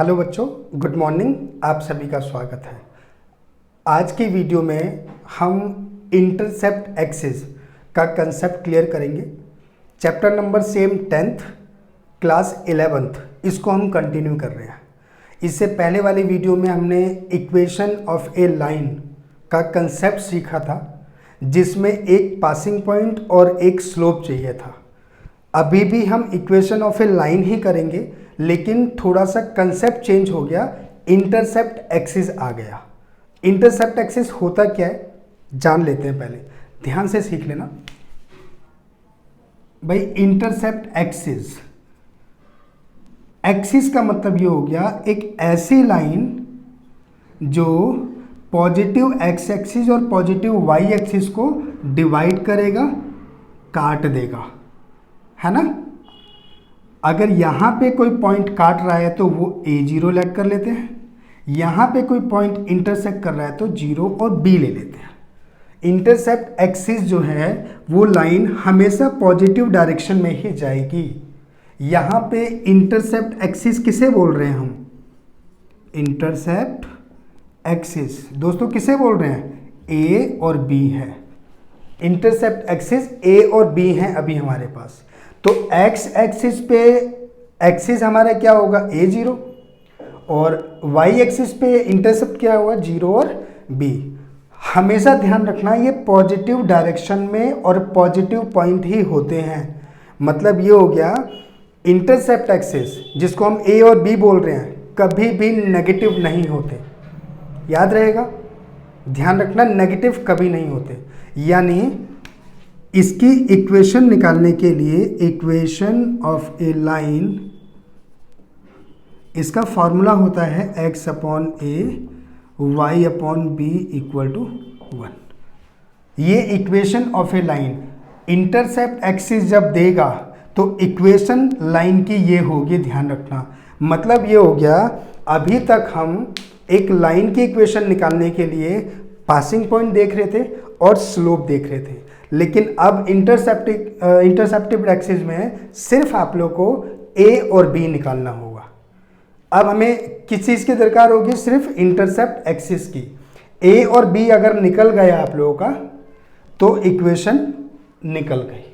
Hello बच्चों, good morning. आप सभी का स्वागत है। आज की वीडियो में हम इंटरसेप्ट एक्सिस का कंसेप्ट क्लियर करेंगे। Chapter number same 10th class 11th इसको हम कंटिन्यू कर रहे हैं। इससे पहले वाली वीडियो में हमने इक्वेशन ऑफ ए लाइन का कंसेप्ट सीखा था, जिसमें एक पासिंग पॉइंट और एक स्लोप चाहिए था। अभी भी हम इक्वेशन ऑफ ए लाइन ही करेंगे, लेकिन थोड़ा सा कंसेप्ट चेंज हो गया, इंटरसेप्ट एक्सिस आ गया। इंटरसेप्ट एक्सिस होता क्या है जान लेते हैं, पहले ध्यान से सीख लेना भाई। इंटरसेप्ट एक्सिस, एक्सिस का मतलब ये हो गया एक ऐसी लाइन जो पॉजिटिव एक्स एक्सिस और पॉजिटिव वाई एक्सिस को डिवाइड करेगा, काट देगा, है ना। अगर यहाँ पे कोई पॉइंट काट रहा है तो वो A0 लेट कर लेते हैं, यहाँ पे कोई पॉइंट इंटरसेक्ट कर रहा है तो 0 और B ले लेते हैं। इंटरसेप्ट एक्सिस जो है वो लाइन हमेशा पॉजिटिव डायरेक्शन में ही जाएगी। यहाँ पे इंटरसेप्ट एक्सिस किसे बोल रहे हैं हम? इंटरसेप्ट एक्सिस दोस्तों किसे बोल रहे हैं? A और B है। इंटरसेप्ट एक्सिस A और B है अभी हमारे पास। तो x एक्सिस पे एक्सिस हमारा क्या होगा? A0, और y एक्सिस पे इंटरसेप्ट क्या होगा? 0 और B। हमेशा ध्यान रखना ये पॉजिटिव डायरेक्शन में और पॉजिटिव पॉइंट ही होते हैं। मतलब ये हो गया इंटरसेप्ट एक्सिस जिसको हम A और B बोल रहे हैं, कभी भी नेगेटिव नहीं होते। याद रहेगा, ध्यान रखना, नेगेटिव कभी नहीं होते। यानी इसकी इक्वेशन निकालने के लिए इक्वेशन ऑफ ए लाइन, इसका फॉर्मूला होता है x upon a y upon b equal to 1। ये equation of a line intercept axis जब देगा तो इक्वेशन लाइन की ये होगी, ध्यान रखना। मतलब ये हो गया, अभी तक हम एक लाइन की इक्वेशन निकालने के लिए पासिंग पॉइंट देख रहे थे और स्लोप देख रहे थे, लेकिन अब इंटरसेप्टिव एक्सिस में सिर्फ आप लोग को A और B निकालना होगा। अब हमें किस चीज़ की दरकार होगी? सिर्फ इंटरसेप्ट एक्सिस की। A और B अगर निकल गया आप लोगों का तो इक्वेशन निकल गई।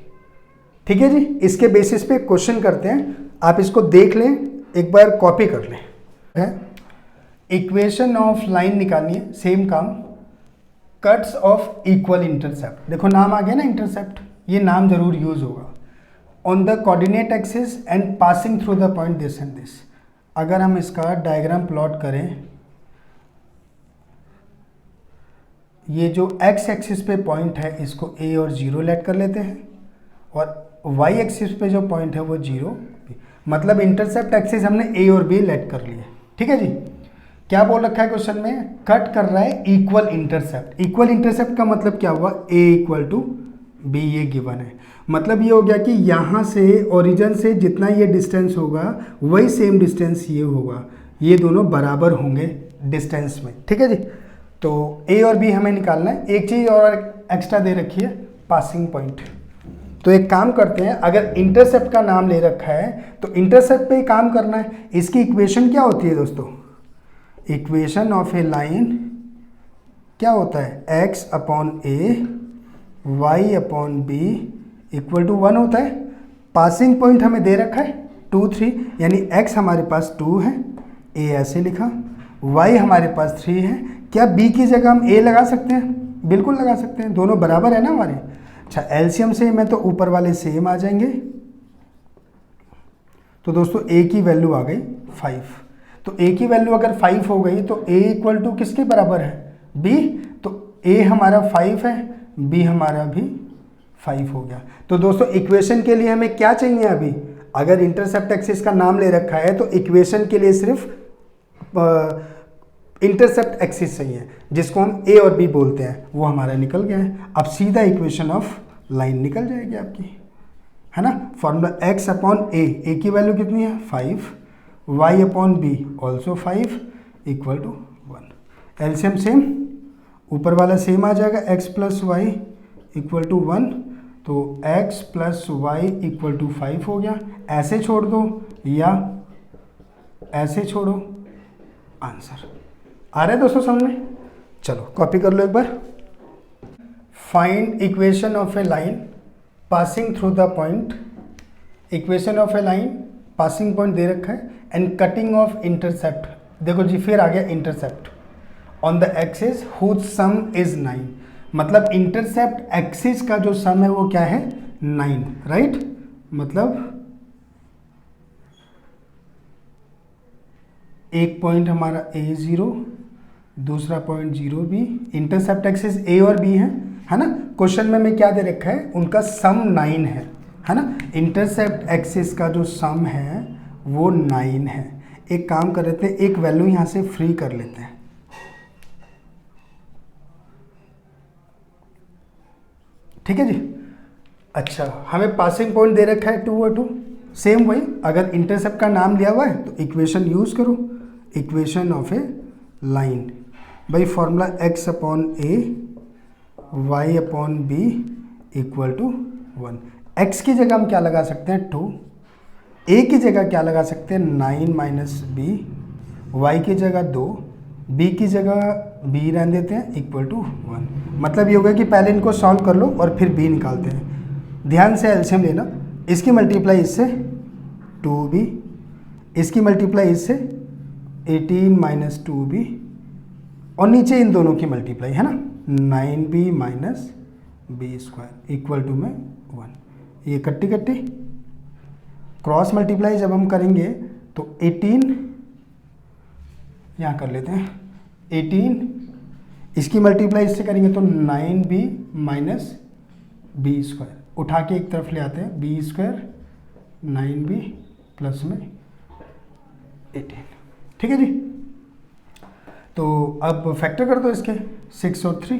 ठीक है जी। इसके बेसिस पे क्वेश्चन करते हैं, आप इसको देख लें, एक बार कॉपी कर लें। इक्वेशन ऑफ लाइन निकालनी है, सेम काम। कट्स ऑफ इक्वल इंटरसेप्ट, देखो नाम आ गया ना इंटरसेप्ट, ये नाम जरूर यूज होगा। On the coordinate axis and passing through the point this and this. अगर हम इसका डायग्राम प्लॉट करें, ये जो x एक्सिस पे पॉइंट है इसको A और 0 लेट कर लेते हैं, और y एक्सिस पे जो पॉइंट है वो 0, मतलब इंटरसेप्ट एक्सिस हमने A और B लेट कर लिए। ठीक है जी। क्या बोल रखा है क्वेश्चन में? कट कर रहा है इक्वल इंटरसेप्ट। इक्वल इंटरसेप्ट का मतलब क्या हुआ? A इक्वल टू B, ये गिवन है। मतलब ये हो गया कि यहाँ से ओरिजिन से जितना ये डिस्टेंस होगा वही सेम डिस्टेंस ये होगा, ये दोनों बराबर होंगे डिस्टेंस में। ठीक है जी। तो A और B हमें निकालना है। एक चीज़ और एक्स्ट्रा दे रखी है, पासिंग पॉइंट। तो एक काम करते हैं, अगर इंटरसेप्ट का नाम ले रखा है तो इंटरसेप्ट पे ही काम करना है। इसकी इक्वेशन क्या होती है दोस्तों? इक्वेशन ऑफ ए लाइन क्या होता है? x upon a y upon b equal to 1 होता है। पासिंग पॉइंट हमें दे रखा है 2, 3, यानी x हमारे पास 2 है, a ऐसे लिखा, y हमारे पास 3 है। क्या b की जगह हम a लगा सकते हैं? बिल्कुल लगा सकते हैं, दोनों बराबर है ना हमारे। अच्छा, एलसीएम से में तो ऊपर वाले सेम आ जाएंगे। तो दोस्तों a की वैल्यू आ गई 5। तो a की वैल्यू अगर 5 हो गई तो a इक्वल टू किसके बराबर है? b। तो a हमारा 5 है, b हमारा भी 5 हो गया। तो दोस्तों इक्वेशन के लिए हमें क्या चाहिए अभी? अगर इंटरसेप्ट एक्सिस का नाम ले रखा है तो इक्वेशन के लिए सिर्फ इंटरसेप्ट एक्सिस चाहिए, जिसको हम a और b बोलते हैं, वो हमारा निकल गया है। अब सीधा इक्वेशन ऑफ लाइन निकल जाएगी आपकी, है ना। फॉर्मूला x अपॉन a की वैल्यू कितनी है? 5, y upon b also 5 equal to 1। LCM same, ऊपर वाला सेम आ जाएगा, x plus y equal to 1। तो x plus y equal to 5 हो गया। ऐसे छोड़ दो या ऐसे छोड़ो, आंसर। आ रहा है दोस्तों समझ में? चलो कॉपी कर लो एक बार। Find equation of a line passing through the point, equation of a line passing point दे रखा है, एंड कटिंग ऑफ इंटरसेप्ट, देखो जी फिर आ गया intercept on the axis whose sum is 9, मतलब इंटरसेप्ट एक्सिस का जो सम है वो क्या है 9, राइट। मतलब एक पॉइंट हमारा A0, दूसरा point 0B, intercept axis A और B है ना। क्वेश्चन में क्या दे रखा है, उनका सम 9 है ना। इंटरसेप्ट एक्सिस का जो सम है वो 9 है। एक काम कर लेते हैं, एक वैल्यू यहां से फ्री कर लेते हैं, ठीक है जी। अच्छा, हमें पासिंग पॉइंट दे रखा है 2 और 2, सेम वही, अगर इंटरसेप्ट का नाम लिया हुआ है तो इक्वेशन यूज करो, equation of a line by formula x upon a y upon b equal to 1। x की जगह हम क्या लगा सकते हैं 2, a की जगह क्या लगा सकते हैं 9 माइनस बी, y की जगह 2, b की जगह b रहने देते हैं इक्वल टू 1। मतलब ये होगा कि पहले इनको सॉल्व कर लो और फिर b निकालते हैं। ध्यान से एलसीएम लेना, इसकी मल्टीप्लाई इससे 2b, इसकी मल्टीप्लाई इससे 18 माइनस 2b, और नीचे इन दोनों की मल्टीप्लाई है ना 9b minus b square equal to में 1। ये कट्टी कट्टी क्रॉस मल्टीप्लाई जब हम करेंगे तो 18 यहाँ कर लेते हैं, 18 इसकी मल्टीप्लाई इससे करेंगे तो 9b माइनस बी स्क्वायर, उठा के एक तरफ ले आते हैं बी स्क्वायर 9b प्लस में 18, ठीक है जी। तो अब फैक्टर कर दो इसके 6 और 3,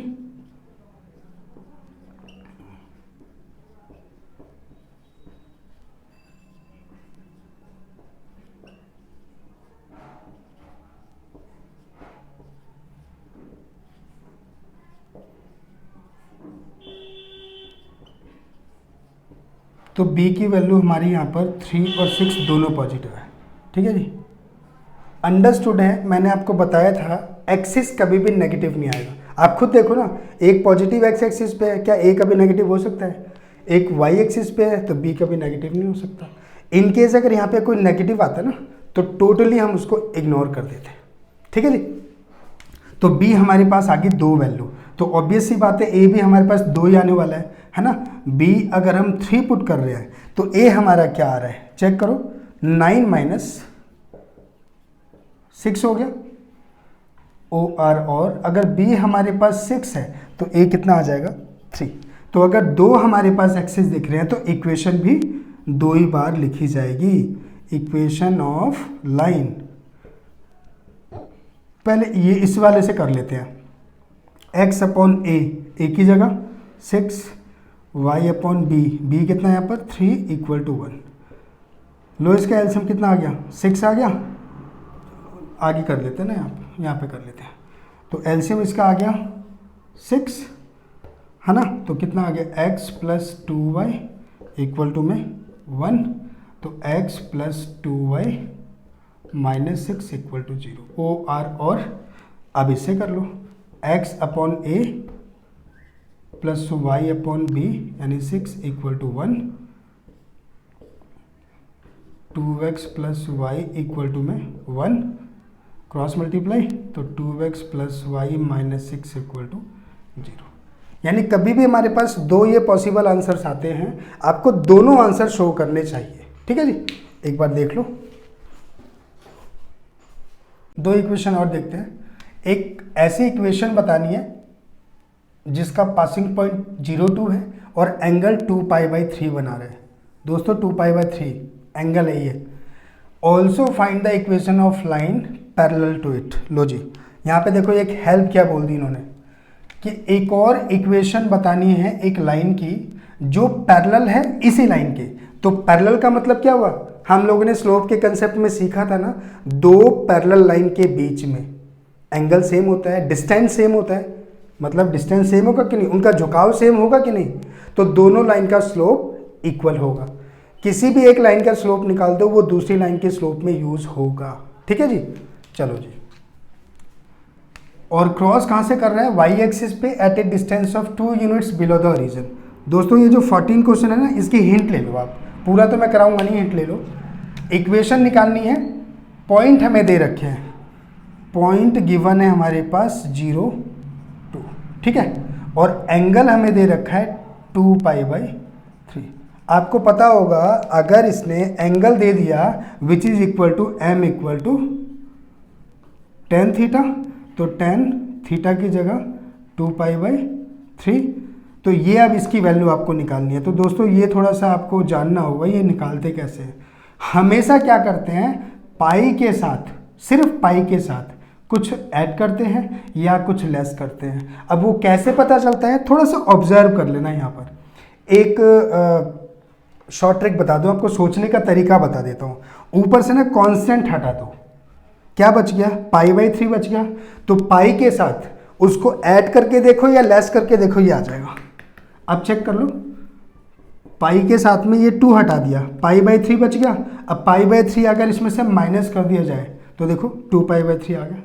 तो b की वैल्यू हमारी यहाँ पर 3 और 6 दोनों पॉजिटिव है, ठीक है जी। अंडरस्टूड है, मैंने आपको बताया था एक्सिस कभी भी नेगेटिव नहीं आएगा। आप खुद देखो ना, एक पॉजिटिव एक्स एक्सिस पे है, क्या ए कभी नेगेटिव हो सकता है? एक वाई एक्सिस पे है तो बी कभी नेगेटिव नहीं हो सकता। इन केस अगर यहाँ पे कोई नेगेटिव आता ना तो टोटली हम उसको इग्नोर कर देते हैं, ठीक है जी। तो बी हमारे पास आ गई 2 वैल्यू, तो ऑब्वियस सी बात है ए भी हमारे पास 2 ही आने वाला है ना। बी अगर हम 3 पुट कर रहे हैं तो ए हमारा क्या आ रहा है, चेक करो 9 माइनस 6 हो गया ओ आर, और अगर b हमारे पास 6 है तो a कितना आ जाएगा 3। तो अगर 2 हमारे पास एक्सिस दिख रहे हैं तो इक्वेशन भी 2 ही बार लिखी जाएगी, इक्वेशन ऑफ लाइन। पहले ये इस वाले से कर लेते हैं, x अपॉन a की जगह 6, y अपॉन b कितना है यहाँ पर 3 इक्वल टू 1। लो इसका एलसीएम कितना आ गया 6 आ गया, आगे कर लेते हैं ना, यहाँ पे कर लेते हैं। तो एलसीएम इसका आ गया 6 है ना, तो कितना आ गया x plus 2y equal to में 1, तो x plus 2y minus 6 equal to 0 or. और अब इससे कर लो x upon a plus y upon b यानी 6 equal to 1, 2x plus y equal to में 1, क्रॉस मल्टीप्लाई तो 2x plus y minus 6 equal to 0। यानी कभी भी हमारे पास 2 ये पॉसिबल आंसर्स आते हैं, आपको दोनों आंसर शो करने चाहिए, ठीक है जी। एक बार देख लो, 2 इक्वेशन और देखते हैं। एक ऐसी इक्वेशन बतानी है जिसका पासिंग पॉइंट 0,2 है और एंगल 2π/3 बना रहे हैं। दोस्तों 2π/3 एंगल है ये। Also find the equation of line parallel to it. लो जी, यहाँ पे देखो एक हेल्प क्या बोल दी इन्होंने कि एक और इक्वेशन बतानी है एक लाइन की जो पैरेलल है इसी लाइन के। तो पैरेलल का मतलब क्या हुआ, हम लोगों ने स्लोप के कंसेप्ट में सीखा था ना, 2 पैरेलल लाइन के बीच में एंगल सेम होता है, डिस्टेंस सेम होता है, मतलब डिस्टेंस सेम होगा कि नहीं, उनका झुकाव सेम होगा कि नहीं, तो दोनों लाइन का स्लोप इक्वल होगा। किसी भी एक लाइन का स्लोप निकाल दो वो दूसरी लाइन के स्लोप में यूज होगा, ठीक है जी। चलो जी, और क्रॉस कहाँ से कर रहा है, वाई एक्सिस पे at a distance of 2 units below the origin. दोस्तों ये जो 14 क्वेश्चन है ना, इसकी हिंट ले लो आप, पूरा तो मैं कराऊंगा नहीं, हिंट ले लो। इक्वेशन निकालनी है, पॉइंट हमें दे रखे हैं, पॉइंट गिवन है हमारे पास 0 2, ठीक है, और एंगल हमें दे रखा है 2π/3। आपको पता होगा अगर इसने एंगल दे दिया which is equal to m equal to tan theta, तो tan थीटा की जगह 2π/3, तो ये अब इसकी वैल्यू आपको निकालनी है। तो दोस्तों ये थोड़ा सा आपको जानना होगा ये निकालते कैसे हैं। हमेशा क्या करते हैं, पाई के साथ, सिर्फ पाई के साथ कुछ ऐड करते हैं या कुछ लेस करते हैं। अब वो कैसे पता चलता है, थोड़ा सा ऑब्जर्व कर लेना। यहाँ पर एक शॉर्ट ट्रिक बता दूं आपको, सोचने का तरीका बता देता हूँ। ऊपर से ना कांस्टेंट हटा दो, क्या बच गया, π/3 बच गया। तो पाई के साथ उसको ऐड करके देखो या लेस करके देखो, ये आ जाएगा। अब चेक कर लो, पाई के साथ में ये 2 हटा दिया, π/3 बच गया। अब π/3 अगर इसमें से माइनस कर दिया जाए तो देखो 2π/3 आ गया,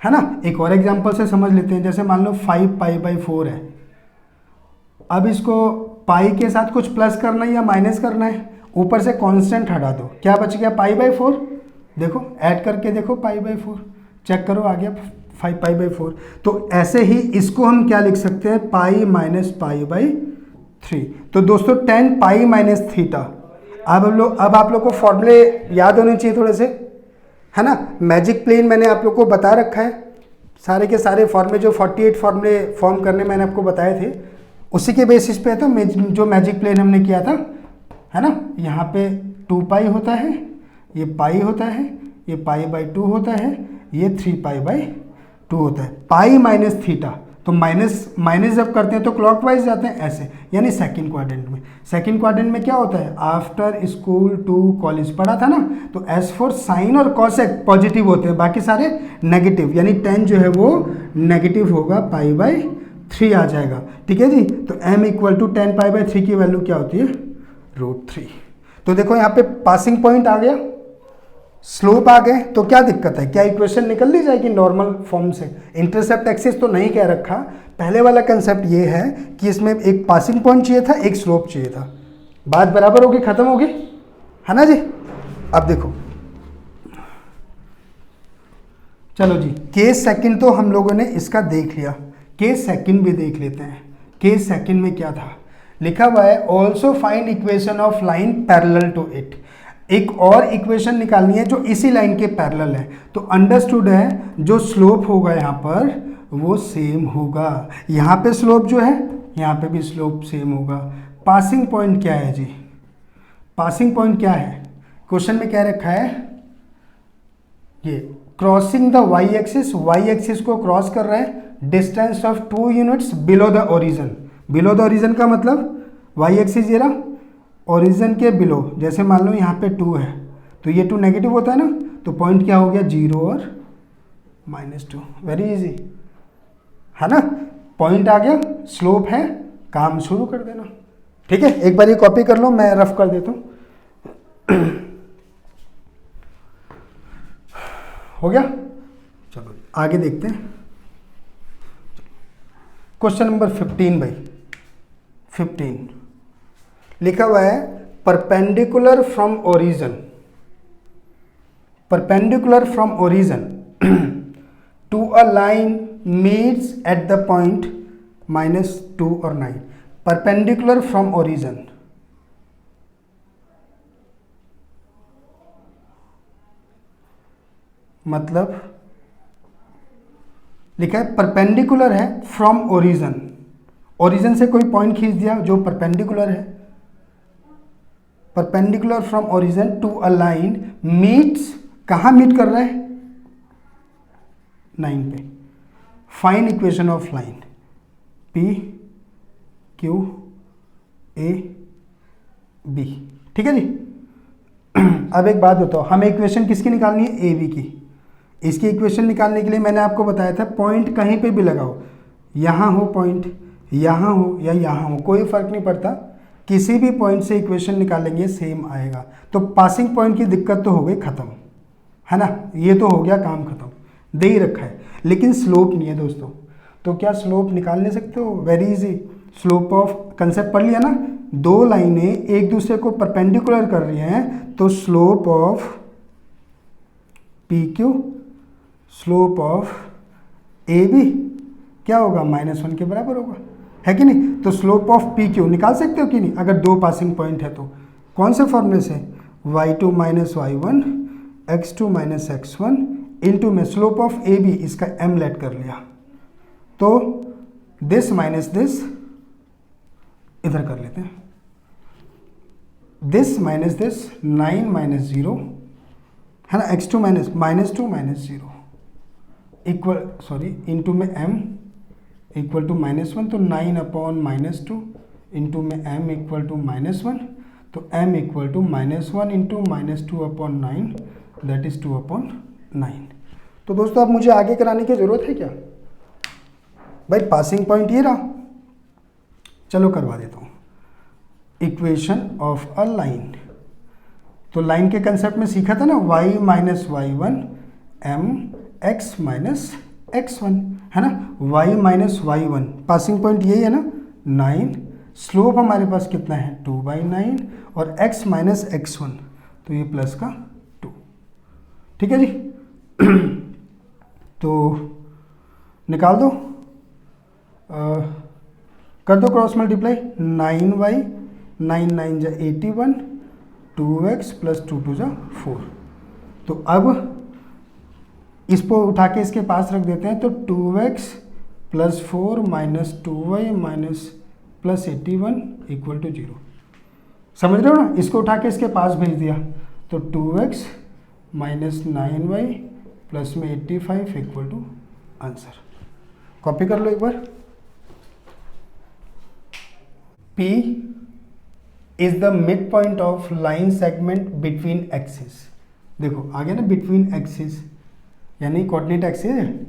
है ना। एक और एग्जांपल से समझ लेते हैं, जैसे मान लो 5π/4 है। अब इसको पाई के साथ कुछ प्लस करना है या माइनस करना है, ऊपर से कांस्टेंट हटा दो, क्या बच गया, π/4। देखो ऐड करके देखो, π/4 चेक करो, आ गया 5π/4। तो ऐसे ही इसको हम क्या लिख सकते हैं, पाई माइनस π/3। तो दोस्तों tan पाई माइनस थीटा। अब आप लोग को फॉर्मूले याद होने चाहिए थोड़े से, है ना। मैजिक प्लेन मैंने आप लोग को बता रखा है, सारे के सारे फॉर्मूले जो 48 फॉर्मूले फॉर्म करने मैंने आपको बताए थे, उसी के बेसिस पे तो जो मैजिक प्लेन हमने किया था, है ना। यहाँ पे 2π होता है, ये पाई होता है, ये π/2 होता है, ये 3π/2 होता है। पाई माइनस थीटा, तो माइनस जब करते हैं तो क्लॉकवाइज जाते हैं ऐसे, यानी सेकंड क्वाड्रेंट में। सेकंड क्वाड्रेंट में क्या होता है, आफ्टर स्कूल टू कॉलेज पढ़ा था ना, तो एज फॉर साइन और कॉसेक पॉजिटिव होते हैं, बाकी सारे नेगेटिव, यानी tan जो है वो नेगेटिव होगा, π/3 आ जाएगा, ठीक है जी। तो m इक्वल टू tan π/3 की वैल्यू क्या होती है, √3। तो देखो यहाँ पे पासिंग पॉइंट आ गया, स्लोप आ गए, तो क्या दिक्कत है, क्या इक्वेशन निकल ली जाएगी नॉर्मल फॉर्म से। इंटरसेप्ट एक्सिस तो नहीं कह रखा, पहले वाला कंसेप्ट ये है कि इसमें एक पासिंग पॉइंट चाहिए था, एक स्लोप चाहिए था, बात बराबर होगी, खत्म होगी, है ना जी। अब देखो, चलो जी, केस सेकंड तो हम लोगों ने इसका देख लिया, केस सेकंड भी देख लेते हैं। केस सेकंड में क्या था, लिखा हुआ है also find equation of line parallel to it. एक और इक्वेशन निकालनी है जो इसी लाइन के पैरेलल है। तो अंडरस्टूड है, जो स्लोप होगा यहाँ पर वो सेम होगा, यहाँ पे स्लोप जो है यहाँ पे भी स्लोप सेम होगा। पासिंग पॉइंट क्या है जी, पासिंग पॉइंट क्या है, क्वेश्चन में क्या रखा है, ये क्रॉसिंग द वाई एक्सिस को क्रॉस कर रहा है, distance of 2 units below the origin. Below the origin का मतलब वाई एक्सिस ये रहा, ओरिजिन के बिलो, जैसे मान लो यहाँ पे 2 है, तो ये 2 नेगेटिव होता है ना, तो पॉइंट क्या हो गया, 0 और -2। वेरी इजी, है ना। पॉइंट आ गया, स्लोप है, काम शुरू कर देना, ठीक है। एक बार ये कॉपी कर लो, मैं रफ कर देता हूँ। हो गया, चलो आगे देखते हैं। क्वेश्चन नंबर 15 भाई, 15 लिखा हुआ है perpendicular from origin to a line meets at the point -2 और 9। परपेंडिकुलर फ्रॉम ओरिजिन, मतलब लिखा है परपेंडिकुलर है फ्रॉम ओरिजिन से कोई पॉइंट खींच दिया जो परपेंडिकुलर है, perpendicular from origin to a line meets, कहाँ मीट कर रहा है, 9 पे। Find equation of line P Q A B, ठीक है जी। अब एक बात बताओ, हमें इक्वेशन किसकी निकालनी है, ए बी की। इसकी इक्वेशन निकालने के लिए मैंने आपको बताया था पॉइंट कहीं पे भी लगाओ, यहाँ हो पॉइंट, यहाँ हो या यहाँ हो, कोई फर्क नहीं पड़ता, किसी भी पॉइंट से इक्वेशन निकालेंगे सेम आएगा। तो पासिंग पॉइंट की दिक्कत तो हो गई खत्म, है ना, ये तो हो गया काम खत्म, दे ही रखा है। लेकिन स्लोप नहीं है दोस्तों। तो क्या स्लोप निकाल नहीं सकते हो? Very easy. Slope of concept पढ़ लिया ना, दो लाइनें एक दूसरे को परपेंडिकुलर कर रही हैं, तो slope of P Q, slope of A B क्या होगा? -1 के बराबर होगा, है कि नहीं? तो स्लोप ऑफ पी क्यू निकाल सकते हो कि नहीं अगर दो पासिंग पॉइंट है तो? कौन से फॉर्मूले से? y2 - y1 x2 - x1 into में स्लोप ऑफ ए बी, इसका m लेट कर लिया, तो दिस माइनस दिस इधर कर लेते हैं, दिस माइनस दिस 9 - 0 है ना, x2 -2 - 0 इक्वल सॉरी इंटू में m इक्वल टू -1, तो 9/-2 इंटू में m इक्वल टू -1, तो m equal to -1 into -2/9 that is 2/9। तो दोस्तों अब मुझे आगे कराने की जरूरत है क्या भाई? पासिंग पॉइंट ये रहा, चलो करवा देता हूँ। इक्वेशन ऑफ अ लाइन, तो लाइन के कंसेप्ट में सीखा था ना, y - y1 m x - x1 है ना, y - y1 पासिंग पॉइंट यही है ना 9, स्लोप हमारे पास कितना है 2/9 और x - x1 तो ये प्लस का 2, ठीक है जी। तो निकाल दो, कर दो क्रॉस मल्टीप्लाई, 9y 9 9 जा 81 2x प्लस 2 2 जा 4। तो अब इसको उठा के इसके पास रख देते हैं, तो 2x plus 4 minus 2y minus plus 81 equal to 0। समझ रहे हो ना? इसको उठा के इसके पास भेज दिया, तो 2x माइनस 9y प्लस में 85 इक्वल टू आंसर। कॉपी कर लो एक बार। P is the mid point of line segment between axis. देखो आ गया ना, बिटवीन एक्सिस यानी कोऑर्डिनेट एक्सिस है।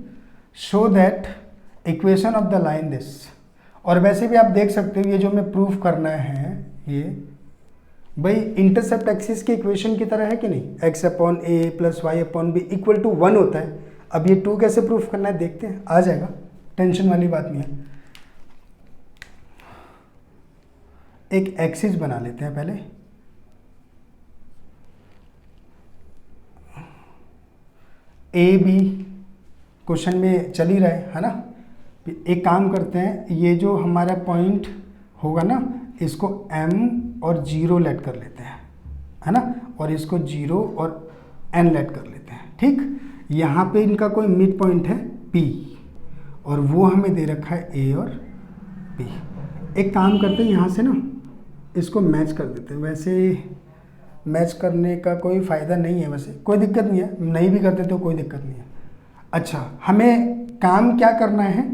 Show that equation of the line this. और वैसे भी आप देख सकते हो ये जो हमें प्रूफ करना है ये भाई इंटरसेप्ट एक्सिस की इक्वेशन की तरह है कि नहीं, x/a plus y/b equal to 1 होता है। अब ये 2 कैसे प्रूफ करना है देखते हैं, आ जाएगा, टेंशन वाली बात नहीं है। एक एक्सिस बना लेते हैं पहले, ए बी क्वेश्चन में चल ही रहा है ना। एक काम करते हैं, ये जो हमारा पॉइंट होगा ना इसको m और 0 लेट कर लेते हैं, है ना, और इसको 0 और n लेट कर लेते हैं। ठीक, यहाँ पे इनका कोई मिड पॉइंट है P और वो हमें दे रखा है A और B। एक काम करते हैं, यहाँ से ना इसको मैच कर देते हैं। वैसे मैच करने का कोई फ़ायदा नहीं है, वैसे कोई दिक्कत नहीं है, नहीं भी करते तो कोई दिक्कत नहीं है। अच्छा, हमें काम क्या करना है,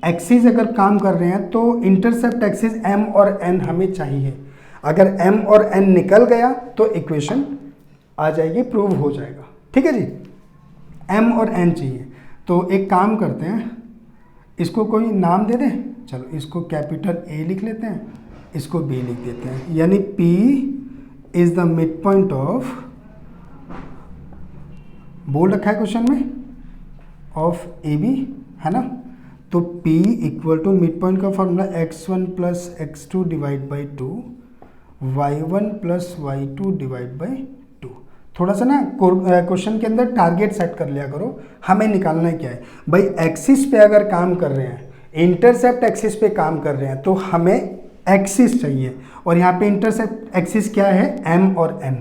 एक्सिस अगर काम कर रहे हैं तो इंटरसेप्ट एक्सिस m और n हमें चाहिए। अगर m और n निकल गया तो इक्वेशन आ जाएगी, प्रूव हो जाएगा। ठीक है जी, m और n चाहिए। तो एक काम करते हैं, इसको कोई नाम दे दें, चलो इसको कैपिटल A लिख लेते हैं, इसको B लिख देते हैं, यानी P is the mid point of, बोल रखा है क्वेश्चन में, ऑफ AB, है ना। तो P equal to mid point का formula x1 plus x2 divide by 2, y1 plus y2 divide by 2। थोड़ा सा ना क्वेश्चन के अंदर टारगेट सेट कर लिया करो, हमें निकालना क्या है भाई। एक्सिस पे अगर काम कर रहे हैं, इंटरसेप्ट एक्सिस पे काम कर रहे हैं तो हमें एक्सिस चाहिए, और यहाँ पे इंटरसेप्ट एक्सिस क्या है, m और n।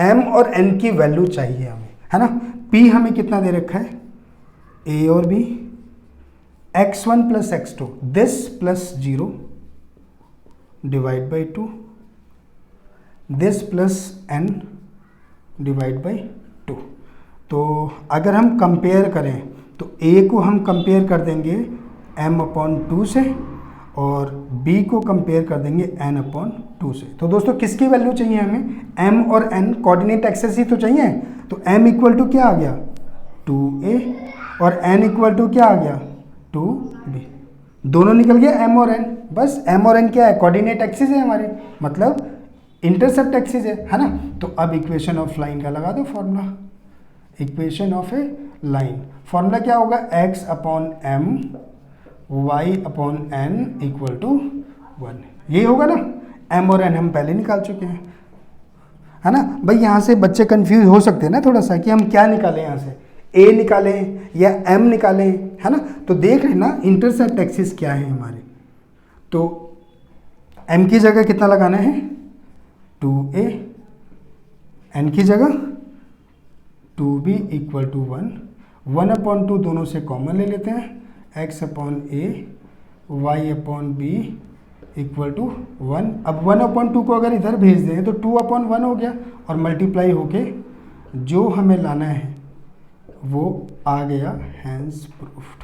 m और n की वैल्यू चाहिए हमें, है ना। P हमें कितना दे रखा है, A और B, x1 plus x2 this plus 0 divide by 2, this plus n divide by 2। तो अगर हम कंपेयर करें तो A को हम कंपेयर कर देंगे m/2 से और B को कंपेयर कर देंगे n/2 से। तो दोस्तों किसकी वैल्यू चाहिए हमें, m और n, कोऑर्डिनेट एक्सिस ही तो चाहिए। तो m इक्वल टू क्या आ गया 2a और n इक्वल टू क्या आ गया 2b, दोनों निकल गया m और n। बस m और n क्या है, कोऑर्डिनेट एक्सिस है हमारे, मतलब इंटरसेप्ट एक्सिस है ना। तो अब इक्वेशन ऑफ लाइन का लगा दो formula, equation of a line. Formula क्या होगा, x upon m y upon n equal to 1, यही होगा ना। m और n हम पहले निकाल चुके हैं, है ना भाई। यहाँ से बच्चे कंफ्यूज हो सकते हैं ना थोड़ा सा कि हम क्या निकालें, यहाँ से a निकालें या m निकालें, है ना। तो देख रहे ना इंटरसेप्ट एक्सिस क्या है हमारे, तो m की जगह कितना लगाना है 2a, n की जगह 2b इक्वल टू 1 अपॉन 2 दोनों से कॉमन ले लेते हैं, x upon a y upon b equal to 1। अब 1 अपॉन 2 को अगर इधर भेज दें तो 2 अपॉन 1 हो गया और मल्टीप्लाई होके जो हमें लाना है वो आ गया, हैंस प्रूफ्ड।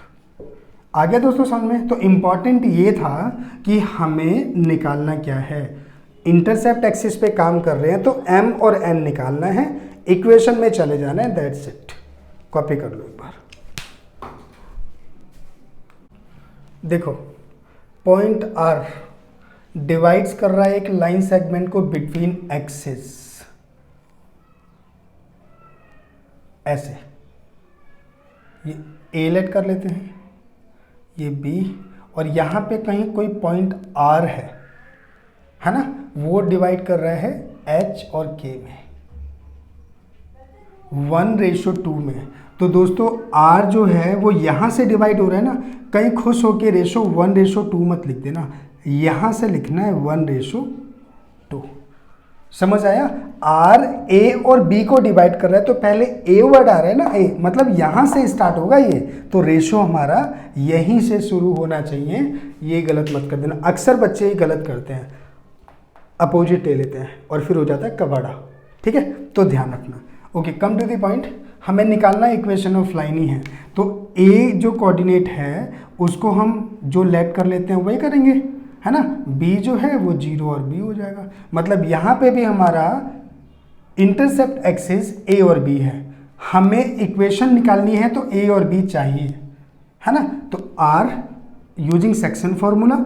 आ गया दोस्तों समझ में। तो इम्पॉर्टेंट ये था कि हमें निकालना क्या है, इंटरसेप्ट एक्सिस पे काम कर रहे हैं तो m और n निकालना है, इक्वेशन में चले जाना है, दैट्स इट। कॉपी कर लो एक बार। देखो पॉइंट R डिवाइड्स कर रहा है एक लाइन सेगमेंट को बिटवीन एक्सिस, ऐसे ये A लेट कर लेते हैं, ये B, और यहाँ पे कहीं कोई पॉइंट R है ना, वो डिवाइड कर रहा है H और K में 1:2 में। तो दोस्तों R जो है वो यहाँ से डिवाइड हो रहा है ना, कहीं खुश होके रेशो 1:2 मत लिख देना, यहाँ से लिखना है 1:2। समझ आया। R A और B को डिवाइड कर रहा है तो पहले A वर्ड आ रहा है ना, A मतलब यहाँ से स्टार्ट होगा ये, तो रेशो हमारा यहीं से शुरू होना चाहिए। ये गलत मत कर देना, अक्सर बच्चे ये गलत करते हैं, अपोजिट ले लेते हैं और फिर हो जाता है कबाड़ा, ठीक है, तो ध्यान रखना। Okay, come to the point, हमें निकालना इक्वेशन ऑफ लाइन ही है। तो A जो कोऑर्डिनेट है उसको हम जो लेट कर लेते हैं वही करेंगे, है ना। B जो है वो 0 और B हो जाएगा, मतलब यहाँ पे भी हमारा इंटरसेप्ट एक्सिस A और B है। हमें इक्वेशन निकालनी है तो A और B चाहिए, है ना। तो R using section formula,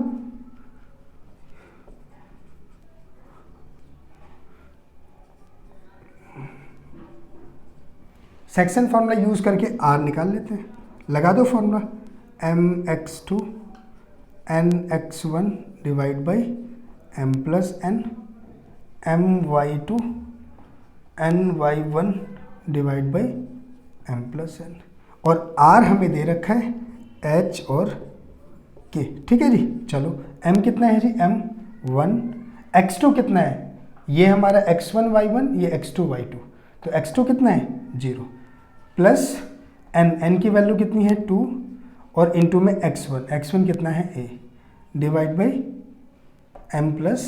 section formula use करके R निकाल लेते हैं। लगा दो formula, mx2 nx1 divide by m plus n, my2 ny1 divide by m plus n, और R हमें दे रखा है h और k, ठीक है जी। चलो m कितना है जी, m1, x2 कितना है, ये हमारा x1 y1, ये x2 y2, तो x2 कितना है 0, प्लस n की वैल्यू कितनी है 2, और इनटू में x1 कितना है a, divide by m plus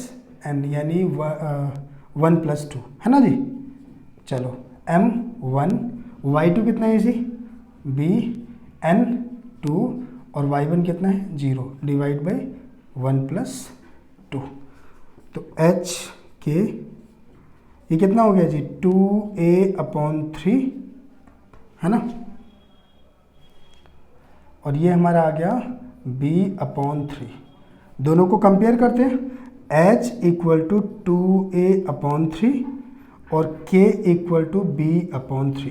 n यानी 1 प्लस 2, है ना जी। चलो m1, y2 कितना है जी b, n2, और y1 कितना है 0, डिवाइड बाई 1 प्लस 2, तो h के ये कितना हो गया जी 2a अपॉन 3, है ना, और ये हमारा आ गया b अपॉन 3। दोनों को कंपेयर करते हैं, h equal to 2a upon 3 और k equal to b upon 3।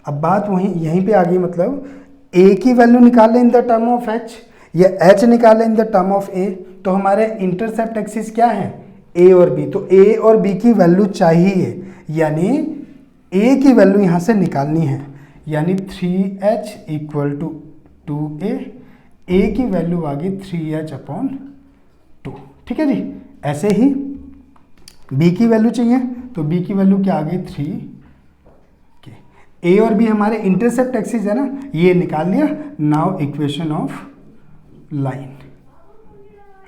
अब बात वहीं यहीं पे आ गई, मतलब a की वैल्यू निकालें in the term of h या h निकालें in the term of a, तो हमारे इंटरसेप्ट एक्सिस क्या है a और b, तो a और b की वैल्यू चाहिए, यानी a की वैल्यू यहाँ से निकालनी है, यानी 3h equal to 2a, a की वैल्यू आ गई 3h अपॉन 2, ठीक है जी। ऐसे ही b की वैल्यू चाहिए, तो b की वैल्यू क्या आ गई 3k। a और b हमारे इंटरसेप्ट एक्सिस है ना, ये निकाल लिया। नाउ इक्वेशन ऑफ लाइन,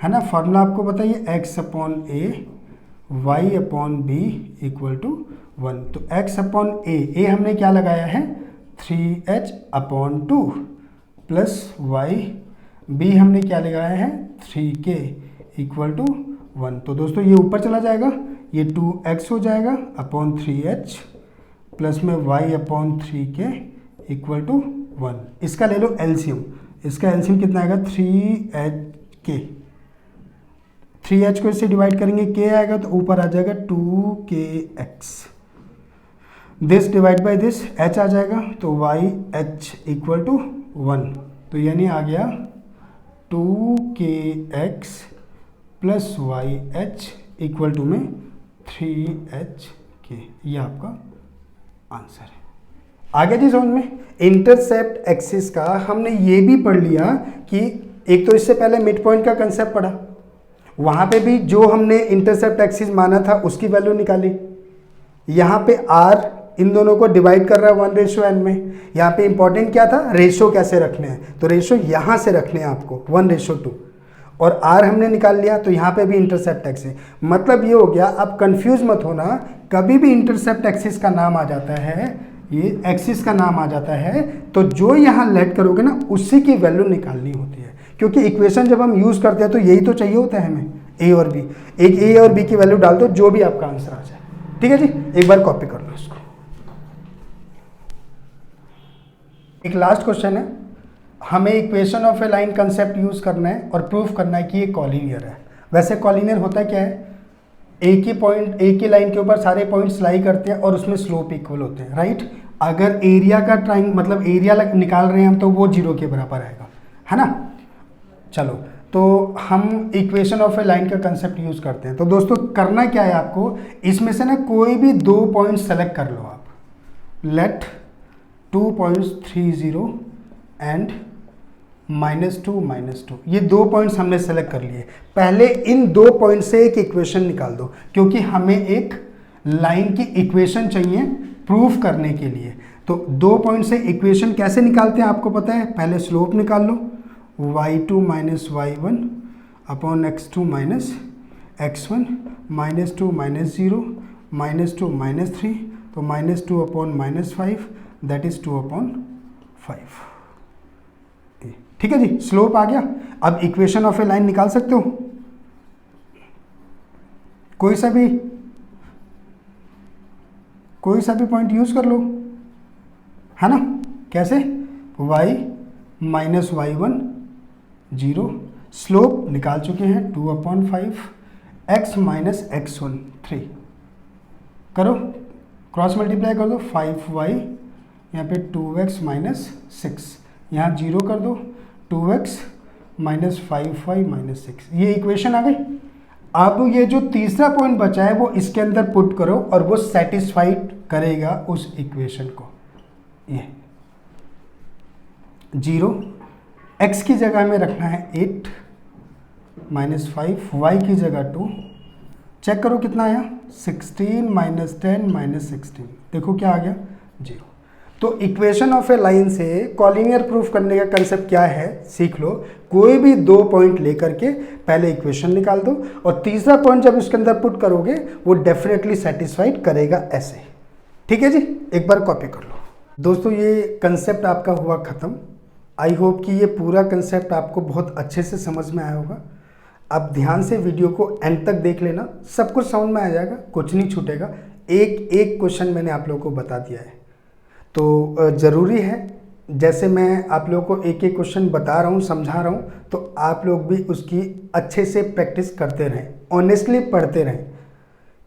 है ना। फॉर्मूला आपको बताइए, x upon a y upon b equal to 1, तो x अपॉन a हमने क्या लगाया है 3h upon 2 plus y, b हमने क्या लगाया है 3k इक्वल टू 1। तो दोस्तों ये ऊपर चला जाएगा, ये 2x हो जाएगा अपॉन 3h प्लस में y upon 3k equal to 1। इसका ले लो एलसीएम, इसका एलसीएम कितना आएगा 3h, 3h को इससे डिवाइड करेंगे k आएगा तो ऊपर आ जाएगा 2kx। This divide by this h आ जाएगा, तो वाई एच इक्वल टू 1, तो यानी आ गया 2kx plus y h equal to में 3hk, ये आपका आंसर है। आगे जी समझ में। इंटरसेप्ट एक्सिस का हमने ये भी पढ़ लिया कि एक तो इससे पहले मिड पॉइंट का कंसेप्ट पढ़ा, वहाँ पे भी जो हमने इंटरसेप्ट एक्सिस माना था उसकी वैल्यू निकाली। यहाँ पे r इन दोनों को डिवाइड कर रहा है 1:n में। यहाँ पे इंपॉर्टेंट क्या था, रेशो कैसे रखने हैं, तो रेशो यहाँ से रखने हैं आपको 1:2, और r हमने निकाल लिया, तो यहाँ पे भी इंटरसेप्ट एक्सिस। मतलब ये हो गया, आप कंफ्यूज मत होना, कभी भी इंटरसेप्ट एक्सिस का नाम आ जाता है, ये एक्सिस का नाम आ जाता है, तो जो यहाँ लेट करोगे ना उसी की वैल्यू निकालनी होती है, क्योंकि इक्वेशन जब हम यूज़ करते हैं तो यही तो चाहिए होता है हमें, ए और बी। एक ए और बी की वैल्यू डाल दो, जो भी आपका आंसर आ जाए। ठीक है जी, एक बार कॉपी कर लो इसको। एक लास्ट क्वेश्चन है, हमें equation of a line concept use करना है और प्रूफ करना है कि ये कॉलिनियर है। वैसे कॉलिनियर होता क्या है, एक ही पॉइंट, एक ही लाइन के ऊपर सारे पॉइंट्स लाई करते हैं और उसमें स्लोप इक्वल होते हैं, राइट। अगर एरिया का ट्राइंग मतलब एरिया निकाल रहे हैं हम, तो वो 0 के बराबर आएगा, है ना। चलो, तो हम इक्वेशन ऑफ ए लाइन का कंसेप्ट यूज करते हैं। तो दोस्तों करना क्या है आपको, इसमें से ना कोई भी 2 पॉइंट सेलेक्ट कर लो आप। लेट 2 पॉइंट्स 30 एंड -2, ये 2 पॉइंट्स हमने सेलेक्ट कर लिए। पहले इन 2 पॉइंट से एक इक्वेशन निकाल दो, क्योंकि हमें एक लाइन की इक्वेशन चाहिए प्रूफ करने के लिए। तो 2 पॉइंट से इक्वेशन कैसे निकालते हैं आपको पता है, पहले स्लोप निकाल लो, y2 minus y1 upon x2 minus x1, -2 -0, -2 -3, तो -2 अपॉन -5, दैट इज 2/5। ठीक है जी, स्लोप आ गया। अब इक्वेशन ऑफ ए लाइन निकाल सकते हो, कोई सा भी पॉइंट यूज कर लो, है ना। कैसे, y माइनस y1 0, स्लोप निकाल चुके हैं 2/5, x माइनस x1 3, करो क्रॉस मल्टीप्लाई कर दो, 5y यहाँ पे 2x माइनस 6, यहाँ 0 कर दो, 2x माइनस 5y माइनस 6, ये इक्वेशन आ गई। अब ये जो तीसरा पॉइंट बचा है वो इसके अंदर पुट करो और वो सेटिस्फाइड करेगा उस इक्वेशन को। ये 0 x की जगह में रखना है 8 माइनस 5, y की जगह 2, चेक करो कितना आया, 16 माइनस 10 माइनस 16, देखो क्या आ गया, 0। तो इक्वेशन ऑफ ए लाइन से कॉलिनियर प्रूफ करने का कंसेप्ट क्या है सीख लो। कोई भी 2 पॉइंट लेकर के पहले इक्वेशन निकाल दो, और तीसरा पॉइंट जब उसके अंदर पुट करोगे वो डेफिनेटली सेटिस्फाइड करेगा ऐसे। ठीक है जी, एक बार कॉपी कर लो। दोस्तों ये कंसेप्ट आपका हुआ ख़त्म। आई होप कि ये पूरा कंसेप्ट आपको बहुत अच्छे से समझ में आया होगा। अब ध्यान से वीडियो को एंड तक देख लेना, सब कुछ समझ में आ जाएगा, कुछ नहीं छूटेगा। एक एक क्वेश्चन मैंने आप लोगों को बता दिया है, तो ज़रूरी है जैसे मैं आप लोगों को एक एक क्वेश्चन बता रहा हूँ, समझा रहा हूँ, तो आप लोग भी उसकी अच्छे से प्रैक्टिस करते रहें, ऑनेस्टली पढ़ते रहें।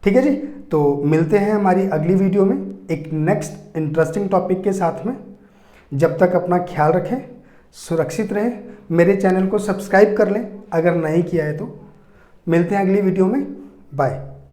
ठीक है जी, तो मिलते हैं हमारी अगली वीडियो में एक नेक्स्ट इंटरेस्टिंग टॉपिक के साथ में। जब तक अपना ख्याल रखें, सुरक्षित रहें, मेरे चैनल को सब्सक्राइब कर लें अगर नहीं किया है तो। मिलते हैं अगली वीडियो में, बाय।